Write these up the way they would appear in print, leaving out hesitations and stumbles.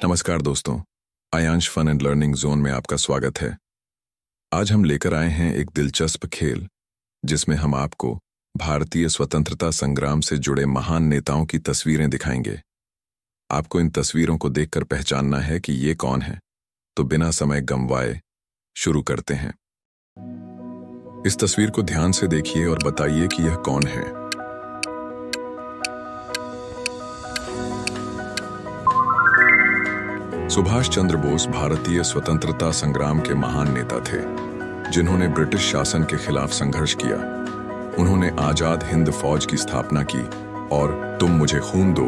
नमस्कार दोस्तों, Aayansh fun and learning zone में आपका स्वागत है। आज हम लेकर आए हैं एक दिलचस्प खेल जिसमें हम आपको भारतीय स्वतंत्रता संग्राम से जुड़े महान नेताओं की तस्वीरें दिखाएंगे। आपको इन तस्वीरों को देखकर पहचानना है कि ये कौन है। तो बिना समय गंवाए शुरू करते हैं। इस तस्वीर को ध्यान से देखिए और बताइए कि यह कौन है। सुभाष चंद्र बोस भारतीय स्वतंत्रता संग्राम के महान नेता थे, जिन्होंने ब्रिटिश शासन के खिलाफ संघर्ष किया। उन्होंने आजाद हिंद फौज की स्थापना की और तुम मुझे खून दो,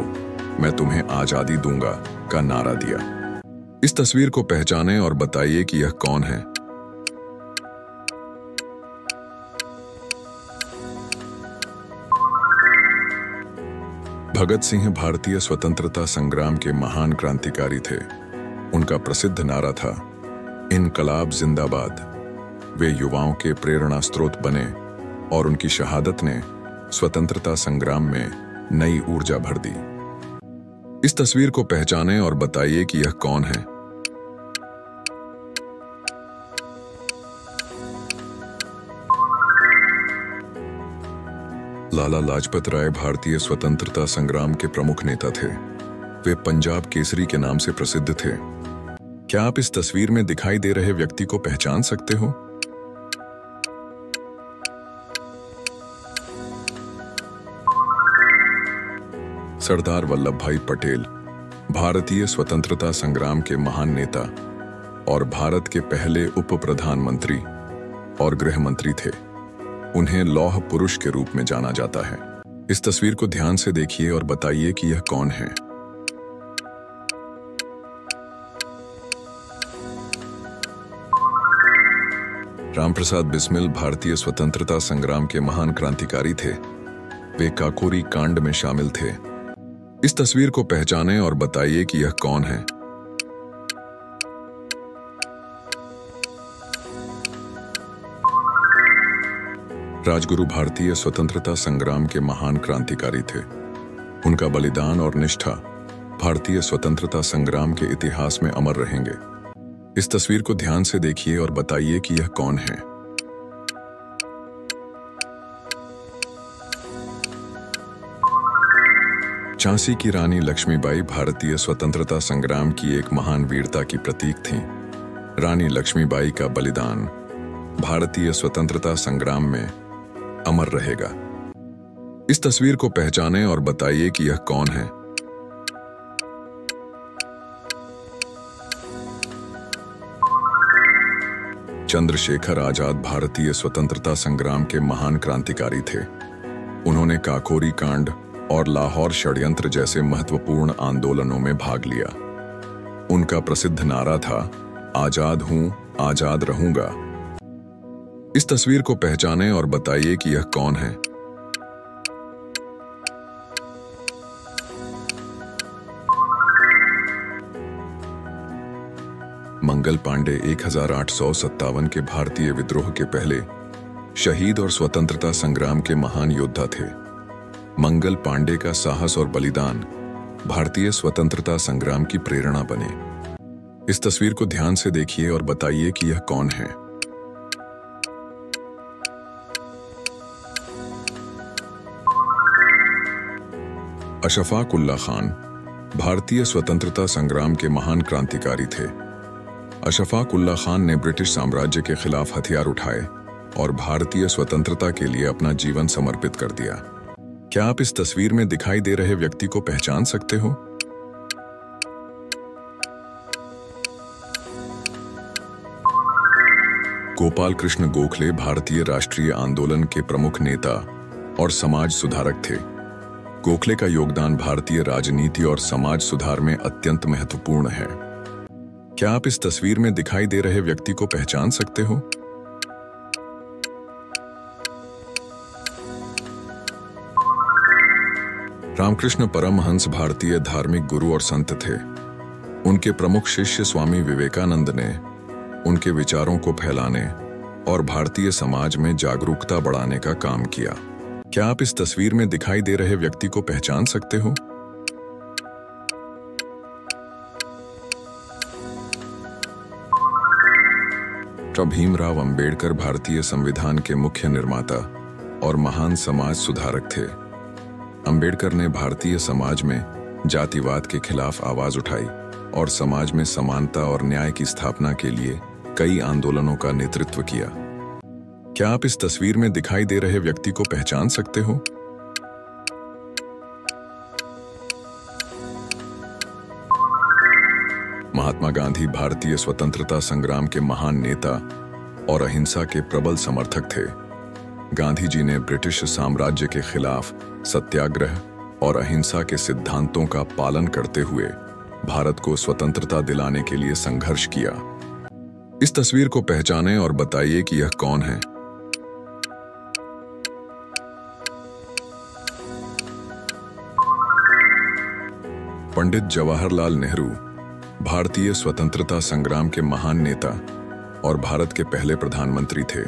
मैं तुम्हें आजादी दूंगा का नारा दिया। इस तस्वीर को पहचानें और बताइए कि यह कौन है। भगत सिंह भारतीय स्वतंत्रता संग्राम के महान क्रांतिकारी थे। उनका प्रसिद्ध नारा था, इनकलाब जिंदाबाद। वे युवाओं के प्रेरणा स्रोत बने और उनकी शहादत ने स्वतंत्रता संग्राम में नई ऊर्जा भर दी। इस तस्वीर को पहचानें और बताइए कि यह कौन है। लाला लाजपत राय भारतीय स्वतंत्रता संग्राम के प्रमुख नेता थे। वे पंजाब केसरी के नाम से प्रसिद्ध थे। क्या आप इस तस्वीर में दिखाई दे रहे व्यक्ति को पहचान सकते हो? सरदार वल्लभ भाई पटेल भारतीय स्वतंत्रता संग्राम के महान नेता और भारत के पहले उप प्रधानमंत्री और गृह मंत्री थे। उन्हें लौह पुरुष के रूप में जाना जाता है। इस तस्वीर को ध्यान से देखिए और बताइए कि यह कौन है। रामप्रसाद बिस्मिल भारतीय स्वतंत्रता संग्राम के महान क्रांतिकारी थे। वे काकोरी कांड में शामिल थे। इस तस्वीर को पहचानें और बताइए कि यह कौन है। राजगुरु भारतीय स्वतंत्रता संग्राम के महान क्रांतिकारी थे। उनका बलिदान और निष्ठा भारतीय स्वतंत्रता संग्राम के इतिहास में अमर रहेंगे। इस तस्वीर को ध्यान से देखिए और बताइए कि यह कौन है। झांसी की रानी लक्ष्मीबाई भारतीय स्वतंत्रता संग्राम की एक महान वीरता की प्रतीक थीं। रानी लक्ष्मीबाई का बलिदान भारतीय स्वतंत्रता संग्राम में अमर रहेगा। इस तस्वीर को पहचानें और बताइए कि यह कौन है। चंद्रशेखर आजाद भारतीय स्वतंत्रता संग्राम के महान क्रांतिकारी थे। उन्होंने काकोरी कांड और लाहौर षड्यंत्र जैसे महत्वपूर्ण आंदोलनों में भाग लिया। उनका प्रसिद्ध नारा था, आजाद हूं, आजाद रहूंगा। इस तस्वीर को पहचानें और बताइए कि यह कौन है। मंगल पांडे 1857 के भारतीय विद्रोह के पहले शहीद और स्वतंत्रता संग्राम के महान योद्धा थे। मंगल पांडे का साहस और बलिदान भारतीय स्वतंत्रता संग्राम की प्रेरणा बने। इस तस्वीर को ध्यान से देखिए और बताइए कि यह कौन है। अशफाक उल्लाह खान भारतीय स्वतंत्रता संग्राम के महान क्रांतिकारी थे। अशफाक उल्लाह खान ने ब्रिटिश साम्राज्य के खिलाफ हथियार उठाए और भारतीय स्वतंत्रता के लिए अपना जीवन समर्पित कर दिया। क्या आप इस तस्वीर में दिखाई दे रहे व्यक्ति को पहचान सकते हो? गोपाल कृष्ण गोखले भारतीय राष्ट्रीय आंदोलन के प्रमुख नेता और समाज सुधारक थे। गोखले का योगदान भारतीय राजनीति और समाज सुधार में अत्यंत महत्वपूर्ण है। क्या आप इस तस्वीर में दिखाई दे रहे व्यक्ति को पहचान सकते हो? रामकृष्ण परमहंस भारतीय धार्मिक गुरु और संत थे। उनके प्रमुख शिष्य स्वामी विवेकानंद ने उनके विचारों को फैलाने और भारतीय समाज में जागरूकता बढ़ाने का काम किया। क्या आप इस तस्वीर में दिखाई दे रहे व्यक्ति को पहचान सकते हो? डॉक्टर भीमराव अंबेडकर भारतीय संविधान के मुख्य निर्माता और महान समाज सुधारक थे। अंबेडकर ने भारतीय समाज में जातिवाद के खिलाफ आवाज उठाई और समाज में समानता और न्याय की स्थापना के लिए कई आंदोलनों का नेतृत्व किया। क्या आप इस तस्वीर में दिखाई दे रहे व्यक्ति को पहचान सकते हो? महात्मा गांधी भारतीय स्वतंत्रता संग्राम के महान नेता और अहिंसा के प्रबल समर्थक थे। गांधी जी ने ब्रिटिश साम्राज्य के खिलाफ सत्याग्रह और अहिंसा के सिद्धांतों का पालन करते हुए भारत को स्वतंत्रता दिलाने के लिए संघर्ष किया। इस तस्वीर को पहचानें और बताइए कि यह कौन है। पंडित जवाहरलाल नेहरू भारतीय स्वतंत्रता संग्राम के महान नेता और भारत के पहले प्रधानमंत्री थे।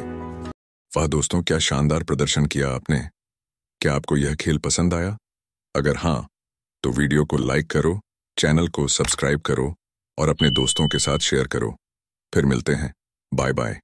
वाह दोस्तों, क्या शानदार प्रदर्शन किया आपने। क्या आपको यह खेल पसंद आया? अगर हाँ, तो वीडियो को लाइक करो, चैनल को सब्सक्राइब करो और अपने दोस्तों के साथ शेयर करो। फिर मिलते हैं। Bye bye.